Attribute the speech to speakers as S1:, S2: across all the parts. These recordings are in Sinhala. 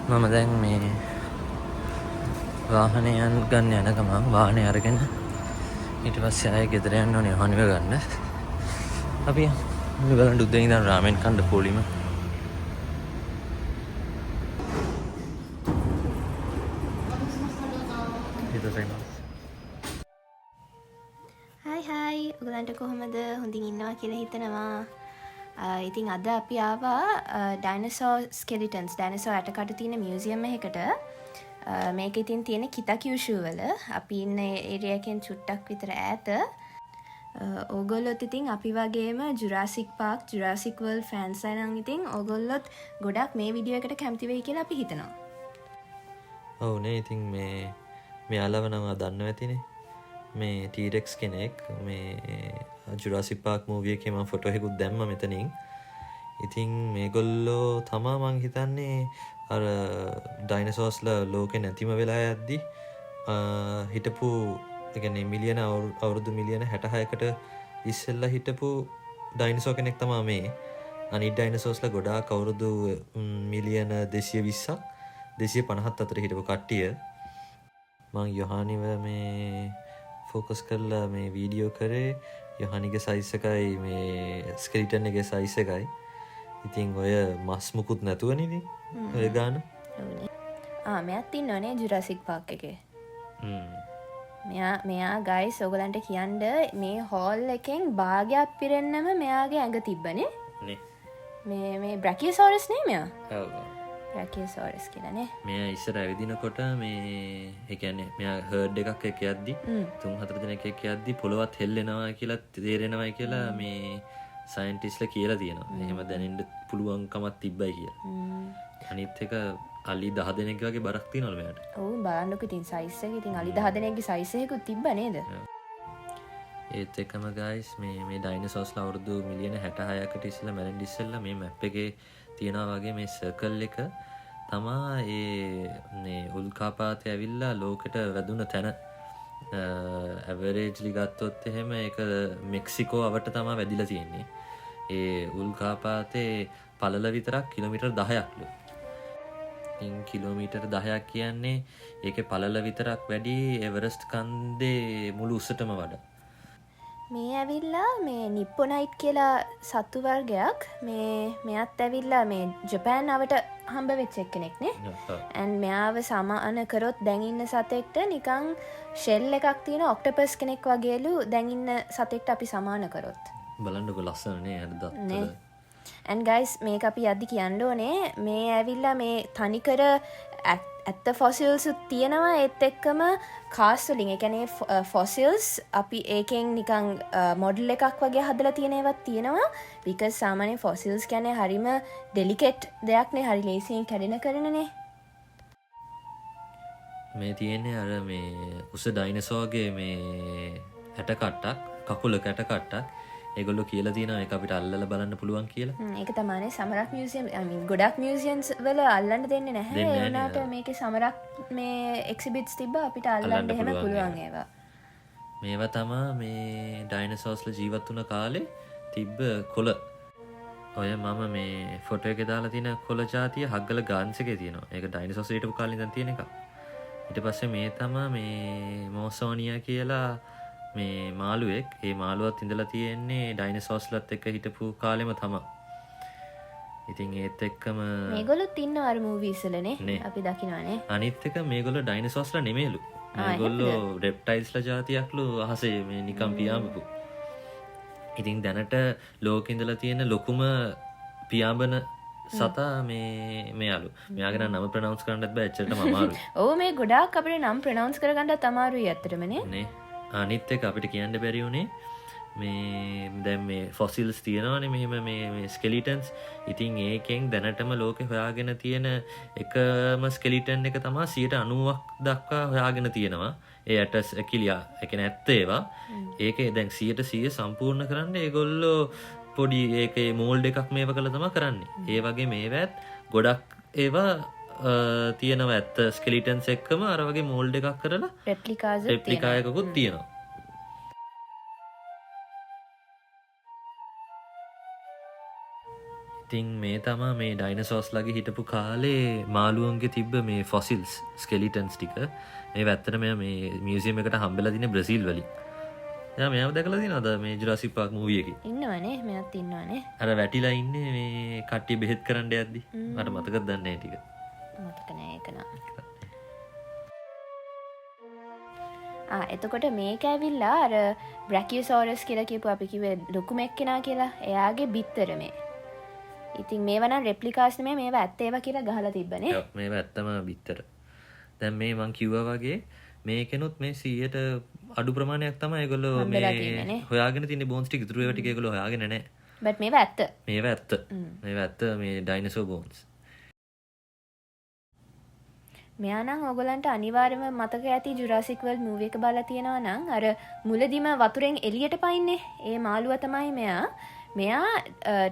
S1: මම දැන් මේ වාහනය ගන්න යන ගමන් වාහනය අරගෙන ඊට පස්සේ ආයෙ ගෙදර යන්න ඕනේ යහනිව ගන්න. අපි බලන්න උදේ ඉඳන් රාමෙන් කන්න පොලිම.
S2: හයි ඔයගලන්ට කොහොමද? හොඳින් ඉන්නවා කියලා හිතනවා. ඉතින් අද අපි ආවා ඩයිනසෝ ස්කෙලිටන්ස් ඩයිනසෝ ඇටකඩ තියෙන මියුසියම් එකකට. මේක ඉතින් තියෙන කිතාකියුෂු වල. අපි ඉන්න ඒරියා එකෙන් චුට්ටක් විතර ඈත. ඕගොල්ලොත් ඉතින් අපි වගේම Jurassic Park Jurassic world fans අය නම් ඉතින් ඕගොල්ලොත් ගොඩක් මේ වීඩියෝ එකට කැමති වෙයි කියලා අපි හිතනවා.
S1: ඔව් නේ ඉතින් මෙයාලව නම් දන්නව ඇතිනේ. මේ ටීරෙක්ස් කෙනෙක් මේ ජුරාසික් පාක් මූවි එකේ මම ෆොටෝ එකකුත් දැම්මා මෙතනින්. ඉතින් මේගොල්ලෝ තමා මං හිතන්නේ අර ඩයිනසෝස්ලා ලෝකේ නැතිම වෙලා යද්දි හිටපු ඒ කියන්නේ මිලියන අවුරුදු මිලියන 66කට ඉස්සෙල්ලා හිටපු ඩයිනසෝ කෙනෙක් තමයි මේ. අනිත් ඩයිනසෝස්ලා ගොඩාක් අවුරුදු මිලියන 220ක් 250ත් අතර හිටපු කට්ටිය. මං යොහානිව මේ ෆෝකස් කරලා මේ වීඩියෝ කරේ. යොහානිගේ සයිස් එකයි මේ ස්කෙලිටන් එකේ සයිස් එකයි. ඉතින් ඔය මස් මුකුත් නැතුවනේ ඉතින් ඔය ගාන.
S2: මෙයාත් ඉන්නවනේ ජුරාසික් පාක් එකේ. මෙයා ගයිස් ඔයගලන්ට කියන්න මේ හෝල් එකෙන් භාගයක් පිරෙන්නම මෙයාගේ ඇඟ තිබ්බනේ. මේ බ්‍රැකියසෝරස් නේ මෙයා.
S1: ඔව්.
S2: බ්‍රැකියසෝරස් කියලානේ.
S1: මෙයා ඉස්සර ඇවිදිනකොට මේ ඒ කියන්නේ මෙයා හර්ඩ් එකක් එක්ක යද්දි 3-4 දෙනෙක් එක්ක යද්දි පොළවත් හෙල්ලෙනවා කියලා තේරෙනවයි කියලා මේ සයන්ටිස්ට්ලා කියලා තියෙනවා. එහෙම දැනෙන්න පුළුවන්කමක් තිබ්බයි කියලා. අනිත් එක අලි 10 දෙනෙක් වගේ බරක් තියනවලු මෙයාට.
S2: ඔව් බලන්නකො ඉතින් සයිස් එක ඉතින් අලි 10 දෙනෙක්ගේ සයිස් එකකුත් තිබ්බා නේද?
S1: ඒත් එකම ගයිස් මේ ඩයිනසෝස්ලා අවුරුදු මිලියන 66කට ඉස්සෙල්ලා මැරෙන්න ඉස්සෙල්ලා මේ මැප් එකේ තියෙනවා වගේ මේ සර්කල් එක තමා මේ උල්කාපාතය ඇවිල්ලා ලෝකෙට වැදුන තැන. ඇවරේජ්ලි ගත්තොත් එහෙම ඒක මෙක්සිකෝ අවට තමා වැදිලා තියෙන්නේ. ඒ උල්කාපාතේ පළල විතරක් කිලෝමීටර් 10ක්ලු. ඉතින් කිලෝමීටර් 10ක් කියන්නේ ඒකේ පළල විතරක් වැඩි එවරස්ට් කන්දේ මුළු උසටම වඩා.
S2: මේ ඇවිල්ලා මේ නිප්පොනයිට් කියලා සත්තු වර්ගයක් මෙයත් ඇවිල්ලා මේ ජපෑන් අවට හම්බ වෙච්ච එක්කෙනෙක් නේ. and මෙයාව සමාන කරොත් දැන් ඉන්න සතෙක්ට නිකන් ෂෙල් එකක් තියෙන ඔක්ටොපස් කෙනෙක් වගේලු දැන් ඉන්න සතෙක්ට අපි සමාන කරොත්.
S1: බලන්නකො ලස්සන නේ අර දත්.
S2: and guys මේක අපි යද්දි කියන්න ඕනේ මේ ඇවිල්ලා මේ තනිකර ඇත්ත ෆොසිල්සුත් තියෙනවා ඒත් එක්කම කාස් වලින් ඒ කියන්නේ ෆොසිල්ස් අපි ඒකෙන් නිකන් මොඩල් එකක් වගේ හදලා තියෙන ඒවත් තියෙනවා because සාමාන්‍ය ෆොසිල්ස් කියන්නේ හරිම ඩෙලිකේට් දෙයක් නේ හරි ලේසියෙන් කැඩෙන කරනනේ
S1: මේ තියෙන්නේ අර මේ උස ඩයිනසෝර්ගේ මේ ඇට කට්ටක් කකුලක ඇට කට්ටක් ඒගොල්ලෝ කියලා තියෙනවා ඒක අපිට අල්ලලා බලන්න පුළුවන් කියලා.
S2: ඒක තමයි සමරක් මියුසියම් ගොඩක් මියුසියම්ස් වල අල්ලන්න දෙන්නේ නැහැ. ඒ වුණාට මේකේ සමරක් මේ එක්සිබිට්ස් තිබ්බා අපිට අල්ලන්න එහෙම පුළුවන් ඒවා.
S1: මේවා තමයි මේ ඩයිනසෝස්ලා ජීවත් වුණ කාලේ තිබ්බ කොළ. ඔය මම මේ ෆොටෝ එකේ දාලා තියෙන කොළ జాතිය හග්ගල ගාන්ස් එකේ තියෙනවා. ඒක ඩයිනසෝස් හිටපු කාලේ ඉඳන් තියෙන එකක්. ඊට පස්සේ මේ තමයි මේ මොසෝනියා කියලා මේ මාළුවෙක්. ඒ මාළුවත් ඉඳලා තියෙන්නේ ඩයිනසෝස්ලත් එක්ක හිටපු කාලෙම තමයි. ඉතින් ඒත් එක්කම
S2: මේගොල්ලොත් ඉන්නවා අර මූවීස් වලනේ අපි දකිනවානේ.
S1: අනිත් එක මේගොල්ලෝ ඩයිනසෝස්ලා නෙමෙයිලු. මේගොල්ලෝ රෙප්ටයිල්ස්ලා జాතියක්ලු අහසේ මේ නිකන් පියාඹපු. ඉතින් දැනට ලෝකෙ ඉඳලා තියෙන ලොකුම පියාඹන සතා මෙයාලු. මෙයාගේ නම ප්‍රොනවුන්ස් කරන්නත් බෑ එච්චරටම අමාරුයි.
S2: ඔව් මේ ගොඩාක් අපිට නම් ප්‍රොනවුන්ස් කරගන්නත් අමාරුයි ඇත්තටම නේ.
S1: අනිත් එක අපිට කියන්න බැරි වුණේ මේ දැන් මේ ෆොසිල්ස් තියෙනවානේ මෙහෙම මේ ස්කෙලිටන්ස්. ඉතින් ඒකෙන් දැනටම ලෝකේ හොයාගෙන තියෙන එකම ස්කෙලිටන් එක තමයි 90ක් දක්වා හොයාගෙන තියෙනවා. ඒ ඇටස් ඇකිලියා ඒ කියන්නේ ඇත්ත ඒවා. ඒකේ දැන් 100% සම්පූර්ණ කරන්න ඒගොල්ලෝ පොඩි ඒකේ මෝල්ඩ් එකක් මේව කළා තමයි කරන්නේ. ඒ වගේ මේවත් ගොඩක් ඒවා තියෙනවා ඇත්ත ස්කෙලිටන්ස් එක්කම අර වගේ මෝල්ඩ් එකක් කරලා රෙප්ලිකා එකකුත් තියෙනවා. ඉතින් මේ තමා මේ ඩයිනසෝස් ලගේ හිටපු කාලේ මාළුවන්ගේ තිබ්බ මේ ෆොසිල්ස් ස්කෙලිටන්ස් ටික මේ ඇත්තටම මේ මියුසියම් එකට හම්බෙලා තියෙන බ්‍රසීල් වලින්. එයා මෙයාව දැකලා තියෙනවද මේ ජුරාසික් පාක් මූවි එකේ?
S2: ඉන්නවනේ මෙයාත් ඉන්නවනේ.
S1: අර වැටිලා ඉන්නේ මේ කට්ටිය බෙහෙත් කරන්න යද්දි. මට මතකද දන්නේ නැහැ ටික.
S2: මතක නෑ ඒක නම්. එතකොට මේක ඇවිල්ලා අර බ්‍රැකියෝසෝරස් කියලා කියපු අපි කිව්වේ ලොකු මැක්කෙනා කියලා. එයාගේ බිත්තර මේ. ඉතින් මේවා නම් රෙප්ලිකාස් නෙමෙයි මේවා ඇත්ත ඒවා කියලා ගහලා තිබ්බනේ.
S1: ඔව් මේවා ඇත්තම බිත්තර. දැන් මේ මං කිව්වා වගේ මේකෙනුත් මේ 100ට අඩු ප්‍රමාණයක් තමයි ඒගොල්ලෝ මේ හොයාගෙන තියෙන බෝන්ස් ටික ඉතුරු ඒවා ටික ඒගොල්ලෝ හොයාගෙන නැහැ.
S2: බට් මේවා ඇත්ත.
S1: මේවා ඇත්ත. මේවා ඇත්ත මේ ඩයිනසෝර් බෝන්ස්.
S2: මෙයා නම් ඔයගලන්ට අනිවාර්යයෙන්ම මතක ඇති ජුරාසික් වර්ල්ඩ් මූවි එක බලලා තියෙනවා නම් අර මුලදිම වතුරෙන් එළියට පයින්නේ. ඒ මාළුවා තමයි මෙයා. මෙයා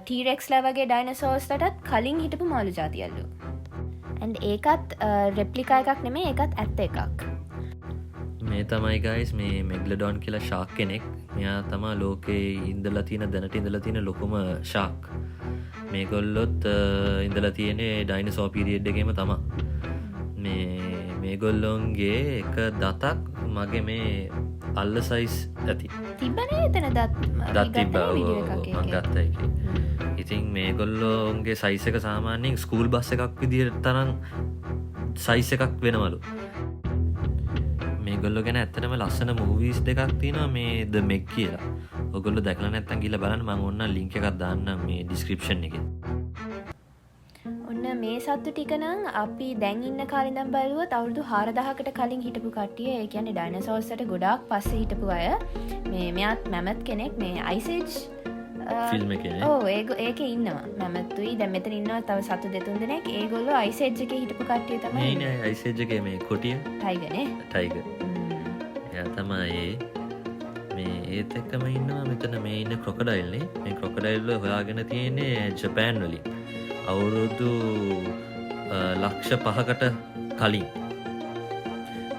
S2: ටීරෙක්ස්ලා වගේ ඩයිනසෝර්ස්ලටත් කලින් හිටපු මාළු జాතියලු. and ඒකත් රෙප්ලිකා එකක් නෙමෙයි ඒකත් ඇත්ත එකක්.
S1: මේ තමයි guys මේ මෙග්ලඩොන් කියලා ෂාක් කෙනෙක්. මෙයා තමයි ලෝකේ ඉඳලා තියෙන දැනට ඉඳලා තියෙන ලොකුම ෂාක්. මේගොල්ලොත් ඉඳලා තියෙන්නේ ඩයිනසෝර් පීරියඩ් එකේම තමයි. මේගොල්ලොන්ගේ එක දතක් මගේ මේ අල්ල සයිස් ඇති
S2: තිබ්බනේ එතන දත්
S1: තිබ්බා මං ගත්තා එකේ. ඉතින් මේගොල්ලොන්ගේ සයිස් එක සාමාන්‍යයෙන් ස්කූල් බස් එකක් විදිහට තරම් සයිස් එකක් වෙනවලු. මේගොල්ලෝ ගැන ඇත්තටම ලස්සන මූවීස් දෙකක් තියෙනවා මේ The Meg කියලා. ඔයගොල්ලෝ දැකලා නැත්නම් ගිහලා බලන්න මම ඕන්න ලින්ක් එකක් දාන්නම් මේ ඩිස්ක්‍රිප්ෂන් එකේ.
S2: මේ සත්තු ටික නම් අපි දැන් ඉන්න කාලේ ඉඳන් බලුවොත් අවුරුදු 4000කට කලින් හිටපු කට්ටිය. ඒ කියන්නේ ඩයිනසෝර්ස්ට ගොඩාක් පස්සේ හිටපු අය. මෙයාත් මැමත් කෙනෙක් මේ අයිස් ඒජ්
S1: ෆිල්ම් එකේ.
S2: ඔව් ඒකේ ඉන්නවා. මැමත්තුයි දැන් මෙතන ඉන්නවා තව සතු දෙතුන් දෙනෙක්. ඒගොල්ලෝ අයිස් ඒජ් එකේ හිටපු කට්ටිය තමයි.
S1: මේ නේ අයිස් ඒජ් එකේ මේ කොටිය.
S2: ටයිගර් නේ.
S1: ටයිගර්. එයා තමයි මේ ඒත් එක්කම ඉන්නවා මෙතන මේ ඉන්න ක්‍රොකොඩයිල් නේ. මේ ක්‍රොකොඩයිල් හොයාගෙන තියෙන්නේ ජපාන් වලින්. අවුරුදු ලක්ෂ 5කට කලින්.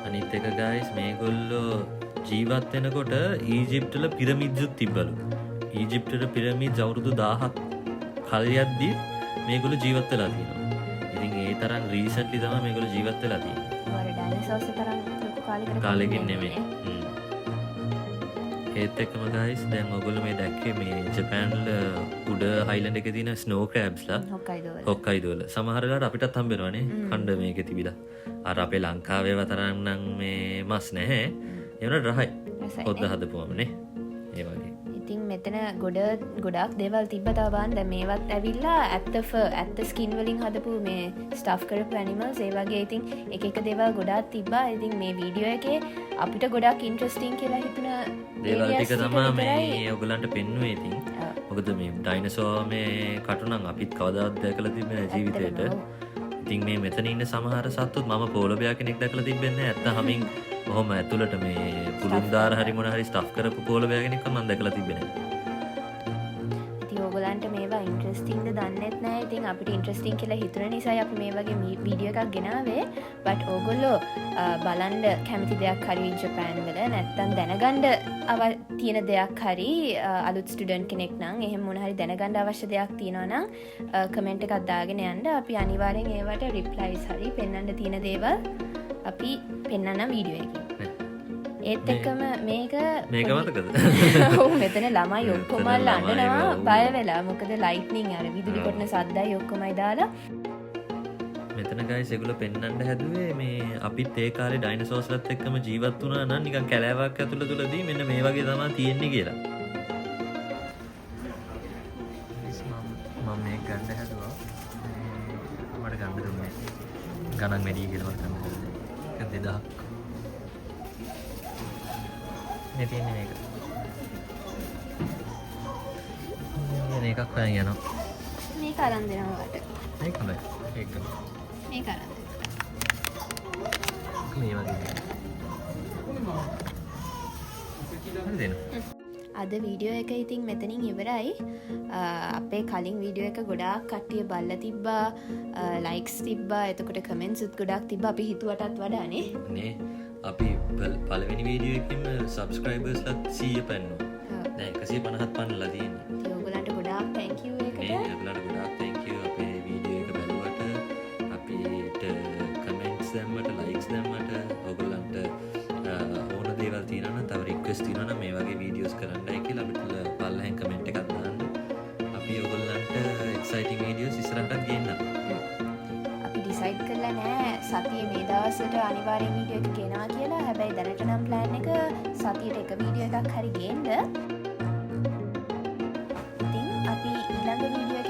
S1: අනිත් එක guys මේගොල්ලෝ ජීවත් වෙනකොට ඊජිප්ට් වල පිරමිඩ්ස් තිබ්බලු. ඊජිප්ට් වල පිරමිඩ්ස් අවුරුදු 1000ක් කලියද්දී මේගොල්ලෝ ජීවත් වෙලා තියෙනවා. ඉතින් ඒ තරම් රීසන්ට්ලි තමයි මේගොල්ලෝ ජීවත් වෙලා තියෙන්නේ.
S2: ඔය ඩයිනසෝර්ස් තරම් ලොකු
S1: කාලෙකින් නෙමෙයි. ඒත් එක්කම guys දැන් ඔයගොල්ලෝ මේ දැක්කේ මේ ජපාන් වල උඩ අයිලන්ඩ් එකේ තියෙන ස්නෝ ක්‍රැබ්ස්ලා හොක්කයිඩෝ වල සමහර වෙලාවට අපිටත් හම්බ වෙනවානේ කණ්ඩ මේකේ තිබිලා. අර අපේ ලංකාවේ වතරම් නම් මේ මස් නැහැ. ඒ වුණාට රහයි. පොද්ද හදපුවම නේ. ඒ වගේ.
S2: ඉතින් මෙතන ගොඩාක් දේවල් තිබ්බ තව බලන්න. දැන් මේවත් ඇවිල්ලා ඇත්ත ස්කින් වලින් හදපු මේ ස්ටෆ් කරපු ඇනිමල්ස් ඒ වගේ ඉතින් එක දේවල් ගොඩාක් තිබ්බා. ඉතින් මේ වීඩියෝ එකේ අපිට ගොඩාක් ඉන්ට්‍රස්ටිං කියලා හිතුණ
S1: දේවල් ටික තමයි මේ ඔයගලන්ට පෙන්නුවේ. ඉතින් මොකද මේ ඩයිනසෝර් මේ කටුනම් අපිත් කවදාවත් දැකලා තිබෙන්නේ නැහැ ජීවිතේට. ඉතින් මේ මෙතන ඉන්න සමහර සත්තුත් මම පොලොබයා කෙනෙක් දැකලා තිබෙන්නේ නැහැ. ඇත්ත හමින් ඔහොම ඇතුළට මේ පුළුන් දාර හරි මොන හරි ස්ටෆ් කරපු පොලොබයා කෙනෙක් මම දැකලා තිබෙන්නේ නැහැ.
S2: ඉතින් ඔයගලන්ට මේවා ඉන්ට්‍රස්ටිංද දන්නෙත් නැහැ. ඉතින් අපිට ඉන්ට්‍රස්ටිං කියලා හිතුන නිසා අපි මේ වගේ වීඩියෝ එකක් ගෙනාවේ. බට් ඕගොල්ලෝ බලන්න කැමති දෙයක් හරි ජපාන් වල නැත්තම් දැනගන්න තියෙන දෙයක් හරි අලුත් ස්ටුඩන්ට් කෙනෙක් නම් එහෙම මොන හරි දැනගන්න අවශ්‍ය දෙයක් තියෙනවා නම් කමෙන්ට් එකක් දාගෙන යන්න. අපි අනිවාර්යෙන් ඒවට රිප්ලයිස් හරි පෙන්වන්න තියෙන දේවල් අපි පෙන්වන්නම් වීඩියෝ එකේ. ඒත් එක්කම මේක
S1: මතකද?
S2: ඔව් මෙතන ළමයි ඔක්කොම අඬනවා බය වෙලා. මොකද ලයිට්නින් අර විදුලි කොටන සද්දයි ඔක්කොමයි දාලා.
S1: මෙතන guys ඒගොල්ලෝ පෙන්වන්න හැදුවේ මේ අපිත් ඒ කාලේ ඩයිනසෝර්ස්ලත් එක්කම ජීවත් වුණා නම් නිකන් කැලෑවක් ඇතුළතදී මෙන්න මේ වගේ තමයි තියෙන්නේ කියලා. මම මේක ගන්න හැදුවා. මට ගන්න දුන්නේ. ගණන් වැඩි කියලා මට ගන්න දුන්නේ. ඒක 2000ක්. මේ තියෙන්නේ මේක. මේක එකක් හොයන් යනවා.
S2: මේක අරන් දෙනවා වට.
S1: මේක හොඳයි. ඒක.
S2: මේක අරන් දෙන්න.
S1: මේ වගේ. හරිද?
S2: අද වීඩියෝ එක ඉතින් මෙතනින් ඉවරයි. අපේ කලින් වීඩියෝ එක ගොඩාක් කට්ටිය බලලා තිබ්බා. ලයික්ස් තිබ්බා. එතකොට කමෙන්ට්ස් උත් ගොඩාක් තිබ්බා. අපි හිතුවටත් වඩා නේ.
S1: අපි පළවෙනි වීඩියෝ එකේම සබ්ස්ක්‍රයිබර්ස්ලා 100 පෙන්නුවා. දැන් 150ක් පන්නලා තියෙන්නේ.
S2: ඉතින් ඔයගලන්ට ගොඩාක් thank you ඒකට.
S1: නේ ඔයගලන්ට ගොඩාක් thank වීඩියෝස් තියෙනවා නම් මේ වගේ වීඩියෝස් කරන්නයි කියලා අපිට පල්ලෙන් කමෙන්ට් එකක් දාන්න. අපි ඔයගොල්ලන්ට එක්සයිටිං වීඩියෝස් ඉස්සරහට ගේන්නම්.
S2: අපි ඩිසයිඩ් කරලා නෑ සතියේ මේ දවස්වලට අනිවාර්යෙන් වීඩියෝ එක ගෙනවා කියලා. හැබැයි දැනට නම් ප්ලෑන් එක සතියට එක වීඩියෝ එකක් හරි ගේන්න. ඉතින් අපි ඊළඟ වීඩියෝ